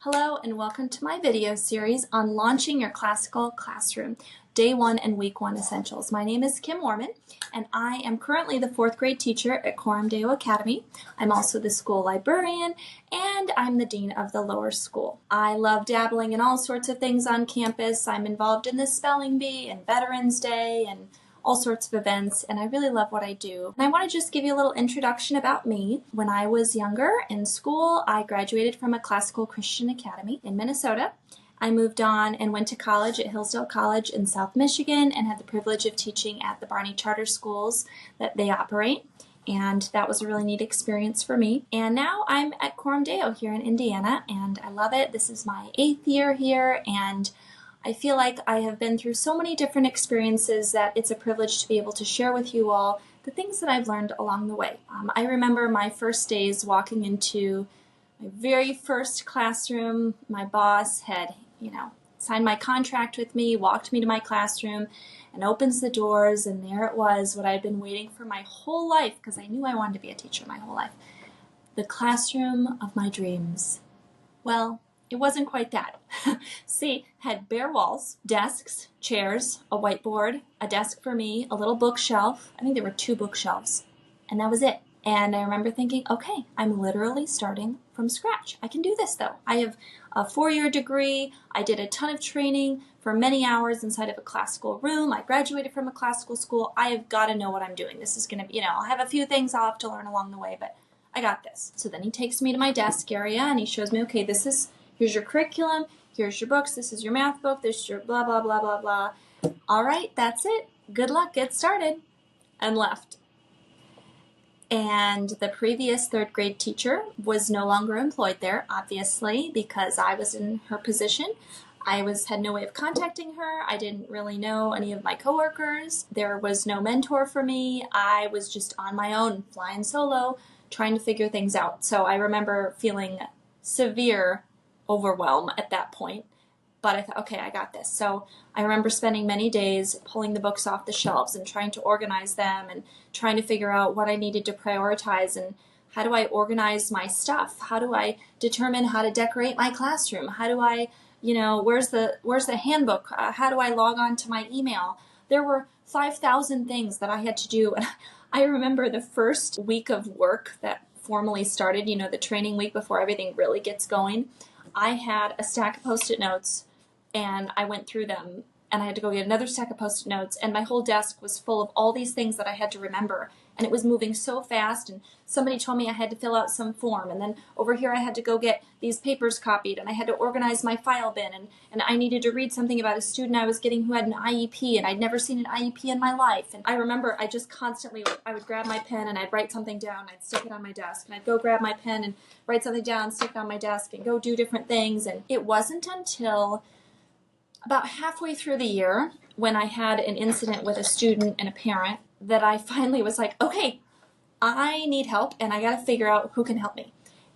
Hello and welcome to my video series on launching your classical classroom, Day 1 and Week 1 Essentials. My name is Kim Warman and I am currently the 4th grade teacher at Coram Deo Academy. I'm also the school librarian and I'm the dean of the lower school. I love dabbling in all sorts of things on campus. I'm involved in the spelling bee and Veterans Day and all sorts of events, and I really love what I do. And I want to just give you a little introduction about me. When I was younger in school, I graduated from a classical Christian academy in Minnesota. I moved on and went to college at Hillsdale College in South Michigan and had the privilege of teaching at the Barney Charter Schools that they operate. And that was a really neat experience for me. And now I'm at Coram Deo here in Indiana, and I love it. This is my 8th year here, and I feel like I have been through so many different experiences that it's a privilege to be able to share with you all the things that I've learned along the way. I remember my first days walking into my very first classroom. My boss had, signed my contract with me, walked me to my classroom, and opens the doors, and there it was, what I had been waiting for my whole life, because I knew I wanted to be a teacher my whole life. The classroom of my dreams. Well, it wasn't quite that. See, had bare walls, desks, chairs, a whiteboard, a desk for me, a little bookshelf. I think there were 2 bookshelves, and that was it. And I remember thinking, okay, I'm literally starting from scratch. I can do this though. I have a 4-year degree. I did a ton of training for many hours inside of a classical room. I graduated from a classical school. I have got to know what I'm doing. This is going to be, I'll have a few things I'll have to learn along the way, but I got this. So then he takes me to my desk area and he shows me, okay, here's your curriculum, here's your books, this is your math book, this is your blah, blah, blah, blah, blah. All right, that's it. Good luck, get started. And left. And the previous 3rd grade teacher was no longer employed there, obviously, because I was in her position. I had no way of contacting her. I didn't really know any of my coworkers. There was no mentor for me. I was just on my own, flying solo, trying to figure things out. So I remember feeling severe overwhelm at that point, but I thought, okay, I got this. So I remember spending many days pulling the books off the shelves and trying to organize them and trying to figure out what I needed to prioritize and how do I organize my stuff? How do I determine how to decorate my classroom? How do I, where's the handbook? How do I log on to my email? There were 5,000 things that I had to do. And I remember the first week of work that formally started, the training week before everything really gets going. I had a stack of Post-it notes and I went through them and I had to go get another stack of Post-it notes and my whole desk was full of all these things that I had to remember, and it was moving so fast, and somebody told me I had to fill out some form, and then over here I had to go get these papers copied and I had to organize my file bin, and I needed to read something about a student I was getting who had an IEP, and I'd never seen an IEP in my life. And I remember I just constantly, I would grab my pen and I'd write something down, I'd stick it on my desk, and I'd go grab my pen and write something down, stick it on my desk, and go do different things. And it wasn't until about halfway through the year, when I had an incident with a student and a parent, that I finally was like, okay, I need help and I got to figure out who can help me.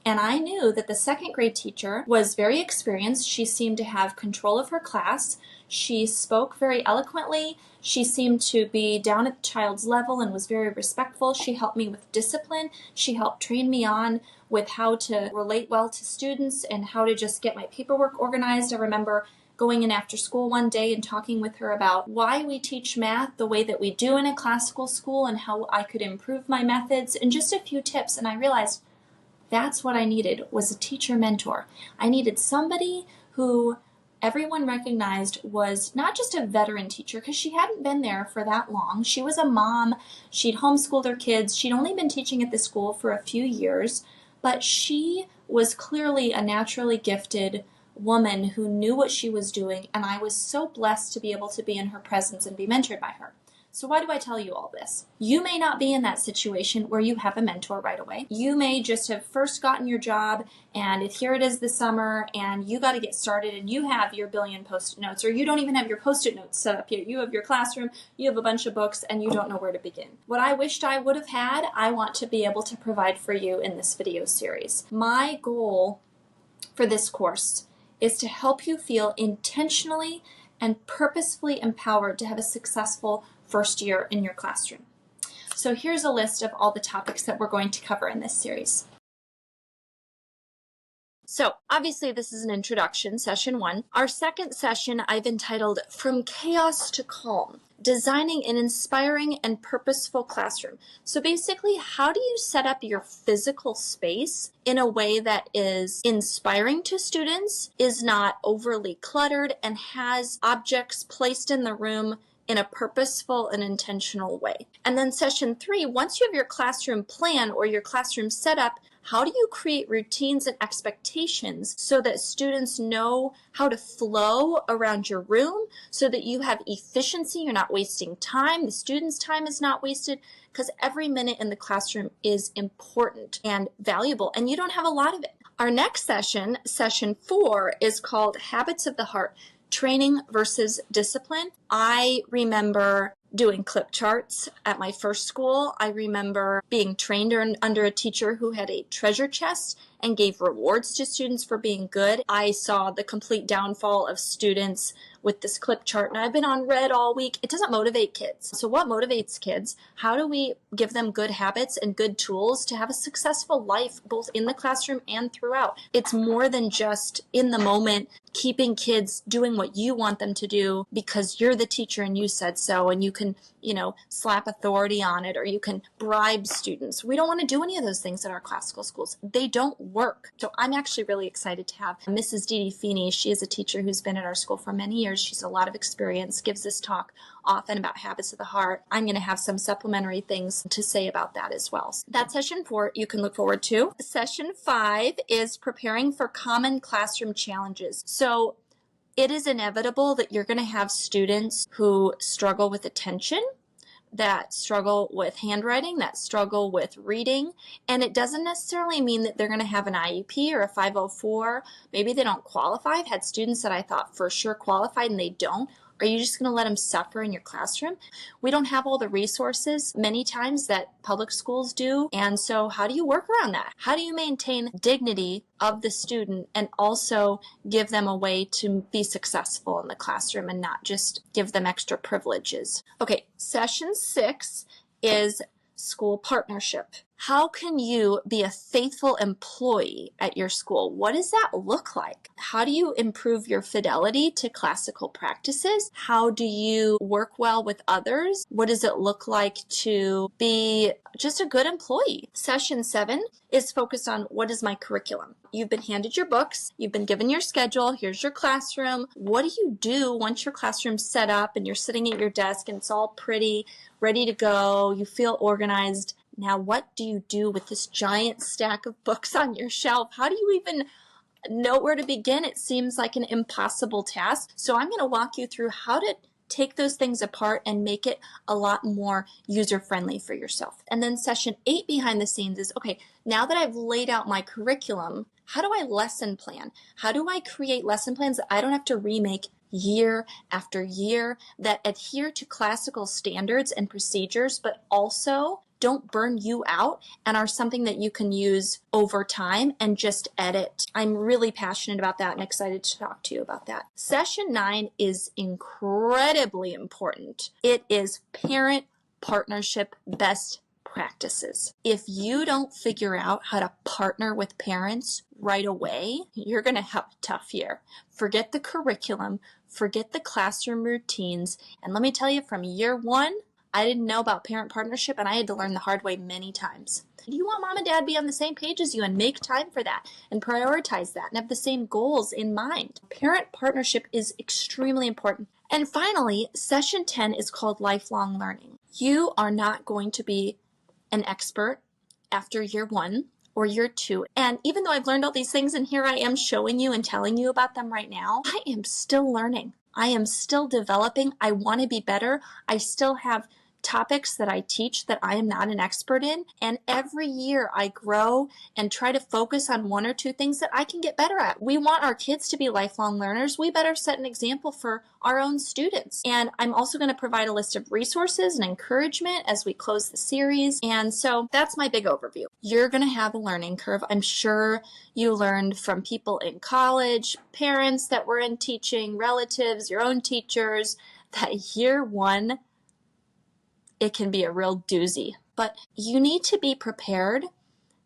And I knew that the 2nd grade teacher was very experienced. She seemed to have control of her class. She spoke very eloquently. She seemed to be down at the child's level and was very respectful. She helped me with discipline. She helped train me on with how to relate well to students and how to just get my paperwork organized. I remember going in after school one day and talking with her about why we teach math the way that we do in a classical school and how I could improve my methods and just a few tips. And I realized that's what I needed, was a teacher mentor. I needed somebody who everyone recognized was not just a veteran teacher, because she hadn't been there for that long. She was a mom. She'd homeschooled her kids. She'd only been teaching at the school for a few years, but she was clearly a naturally gifted woman who knew what she was doing, and I was so blessed to be able to be in her presence and be mentored by her. So why do I tell you all this? You may not be in that situation where you have a mentor right away. You may just have first gotten your job, and here it is this summer, and you got to get started, and you have your billion Post-it notes, or you don't even have your Post-it notes set up yet. You have your classroom, you have a bunch of books, and you don't know where to begin. What I wished I would have had, I want to be able to provide for you in this video series. My goal for this course is to help you feel intentionally and purposefully empowered to have a successful first year in your classroom. So here's a list of all the topics that we're going to cover in this series. So obviously this is an introduction, session 1. Our second session I've entitled From Chaos to Calm, Designing an Inspiring and Purposeful Classroom. So basically, how do you set up your physical space in a way that is inspiring to students, is not overly cluttered, and has objects placed in the room in a purposeful and intentional way. And then session 3, once you have your classroom plan or your classroom set up, how do you create routines and expectations so that students know how to flow around your room so that you have efficiency, you're not wasting time, the students' time is not wasted, because every minute in the classroom is important and valuable, and you don't have a lot of it. Our next session, session 4, is called Habits of the Heart, Training versus Discipline. I remember doing clip charts at my first school. I remember being trained under a teacher who had a treasure chest and gave rewards to students for being good. I saw the complete downfall of students with this clip chart, and I've been on red all week. It doesn't motivate kids. So what motivates kids? How do we give them good habits and good tools to have a successful life, both in the classroom and throughout? It's more than just in the moment, keeping kids doing what you want them to do because you're the teacher and you said so, and you can, slap authority on it, or you can bribe students. We don't want to do any of those things at our classical schools. They don't work. So I'm actually really excited to have Mrs. Dee Dee Feeney. She is a teacher who's been at our school for many years. She's a lot of experience, gives this talk often about habits of the heart. I'm going to have some supplementary things to say about that as well. That's session 4 you can look forward to. Session 5 is preparing for common classroom challenges. So it is inevitable that you're going to have students who struggle with attention, that struggle with handwriting, that struggle with reading, and it doesn't necessarily mean that they're going to have an IEP or a 504. Maybe they don't qualify. I've had students that I thought for sure qualified and they don't. Are you just going to let them suffer in your classroom? We don't have all the resources many times that public schools do. And so how do you work around that? How do you maintain dignity of the student and also give them a way to be successful in the classroom and not just give them extra privileges? Okay, session 6 is school partnership. How can you be a faithful employee at your school? What does that look like? How do you improve your fidelity to classical practices? How do you work well with others? What does it look like to be just a good employee? Session 7 is focused on what is my curriculum. You've been handed your books, you've been given your schedule, here's your classroom. What do you do once your classroom's set up and you're sitting at your desk and it's all pretty, ready to go, you feel organized? Now, what do you do with this giant stack of books on your shelf? How do you even know where to begin? It seems like an impossible task. So I'm going to walk you through how to take those things apart and make it a lot more user-friendly for yourself. And then session 8 behind the scenes is, okay, now that I've laid out my curriculum, how do I lesson plan? How do I create lesson plans that I don't have to remake year after year, that adhere to classical standards and procedures, but also don't burn you out and are something that you can use over time and just edit? I'm really passionate about that and excited to talk to you about that. Session 9 is incredibly important. It is parent partnership best practices. If you don't figure out how to partner with parents right away, you're going to have a tough year. Forget the curriculum, forget the classroom routines, and let me tell you, from year 1, I didn't know about parent partnership, and I had to learn the hard way many times. You want mom and dad to be on the same page as you and make time for that and prioritize that and have the same goals in mind. Parent partnership is extremely important. And finally, session 10 is called lifelong learning. You are not going to be an expert after year 1 or year 2. And even though I've learned all these things and here I am showing you and telling you about them right now, I am still learning. I am still developing. I want to be better. I still have topics that I teach that I am not an expert in. And every year I grow and try to focus on 1 or 2 things that I can get better at. We want our kids to be lifelong learners. We better set an example for our own students. And I'm also going to provide a list of resources and encouragement as we close the series. And so that's my big overview. You're going to have a learning curve. I'm sure you learned from people in college, parents that were in teaching, relatives, your own teachers, that year 1, it can be a real doozy. But you need to be prepared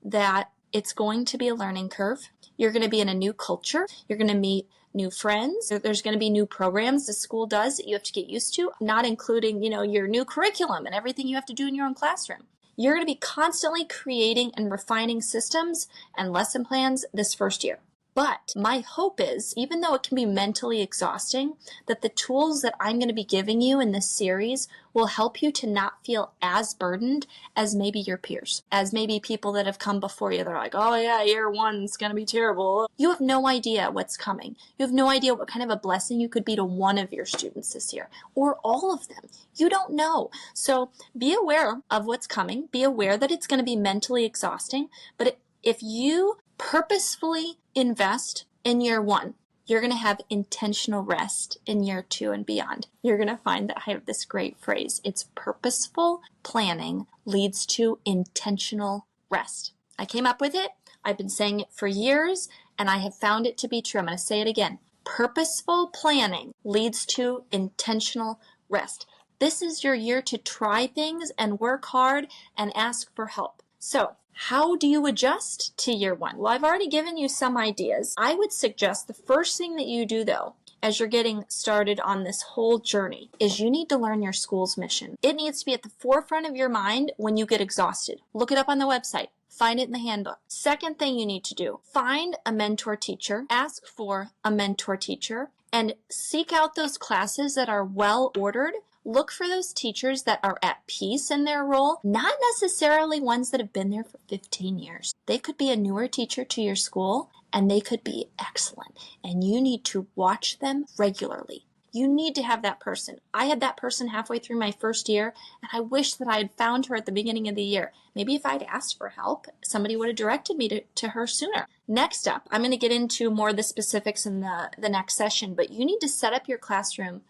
that it's going to be a learning curve. You're going to be in a new culture. You're going to meet new friends. There's going to be new programs the school does that you have to get used to, not including, your new curriculum and everything you have to do in your own classroom. You're going to be constantly creating and refining systems and lesson plans this first year. But my hope is, even though it can be mentally exhausting, that the tools that I'm going to be giving you in this series will help you to not feel as burdened as maybe your peers, as maybe people that have come before you. They're like, oh yeah, year one's going to be terrible. You have no idea what's coming. You have no idea what kind of a blessing you could be to one of your students this year, or all of them. You don't know. So be aware of what's coming. Be aware that it's going to be mentally exhausting. But if you purposefully invest in year one, you're going to have intentional rest in year 2 and beyond. You're going to find that I have this great phrase. It's purposeful planning leads to intentional rest. I came up with it. I've been saying it for years, and I have found it to be true. I'm going to say it again. Purposeful planning leads to intentional rest. This is your year to try things and work hard and ask for help. So, how do you adjust to year one? Well, I've already given you some ideas. I would suggest the first thing that you do, though, as you're getting started on this whole journey, is you need to learn your school's mission. It needs to be at the forefront of your mind when you get exhausted. Look it up on the website. Find it in the handbook. Second thing you need to do, find a mentor teacher, ask for a mentor teacher, and seek out those classes that are well ordered. Look for those teachers that are at peace in their role, not necessarily ones that have been there for 15 years. They could be a newer teacher to your school, and they could be excellent, and you need to watch them regularly. You need to have that person. I had that person halfway through my first year, and I wish that I had found her at the beginning of the year. Maybe if I'd asked for help, somebody would have directed me to her sooner. Next up, I'm going to get into more of the specifics in the next session, but you need to set up your classroom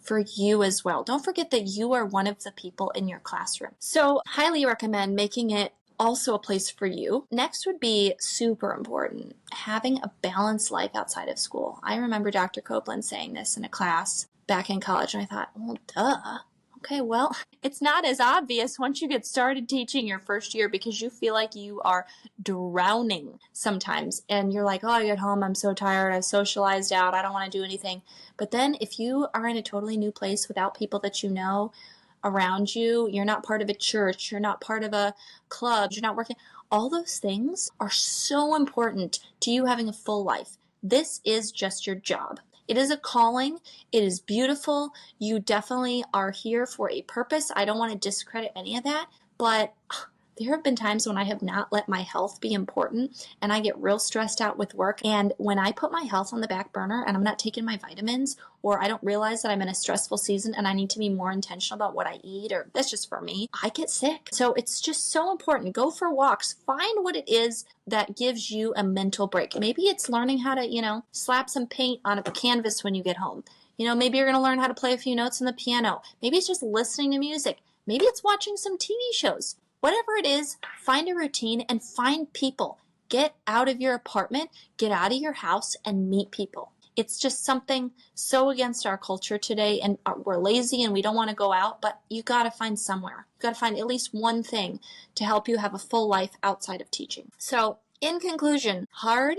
for you as well. Don't forget that you are one of the people in your classroom. So highly recommend making it also a place for you. Next would be super important, having a balanced life outside of school. I remember Dr. Copeland saying this in a class back in college, and I thought, well, duh. Okay, well, it's not as obvious once you get started teaching your first year because you feel like you are drowning sometimes. And you're like, oh, I get home, I'm so tired, I've socialized out, I don't want to do anything. But then if you are in a totally new place without people that you know around you, you're not part of a church, you're not part of a club, you're not working, all those things are so important to you having a full life. This is just your job. It is a calling. It is beautiful. You definitely are here for a purpose. I don't want to discredit any of that, but there have been times when I have not let my health be important and I get real stressed out with work. And when I put my health on the back burner and I'm not taking my vitamins, or I don't realize that I'm in a stressful season and I need to be more intentional about what I eat, or that's just for me, I get sick. So it's just so important. Go for walks. Find what it is that gives you a mental break. Maybe it's learning how to, slap some paint on a canvas when you get home. Maybe you're going to learn how to play a few notes on the piano. Maybe it's just listening to music. Maybe it's watching some TV shows. Whatever it is, find a routine and find people. Get out of your apartment, get out of your house, and meet people. It's just something so against our culture today, and we're lazy and we don't want to go out, but you got to find somewhere. You got to find at least one thing to help you have a full life outside of teaching. So, in conclusion, hard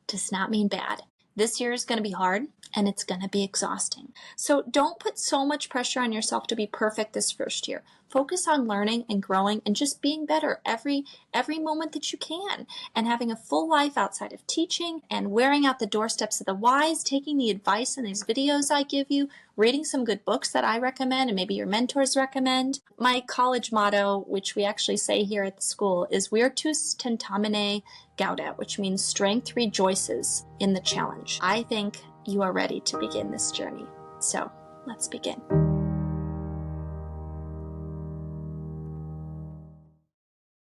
does not mean bad. This year is going to be hard and it's going to be exhausting. So don't put so much pressure on yourself to be perfect this first year. Focus on learning and growing and just being better every moment that you can, and having a full life outside of teaching and wearing out the doorsteps of the wise, taking the advice in these videos I give you, reading some good books that I recommend and maybe your mentors recommend. My college motto, which we actually say here at the school, is Virtus tentamine gaudet, which means strength rejoices in the challenge. I think you are ready to begin this journey. So let's begin.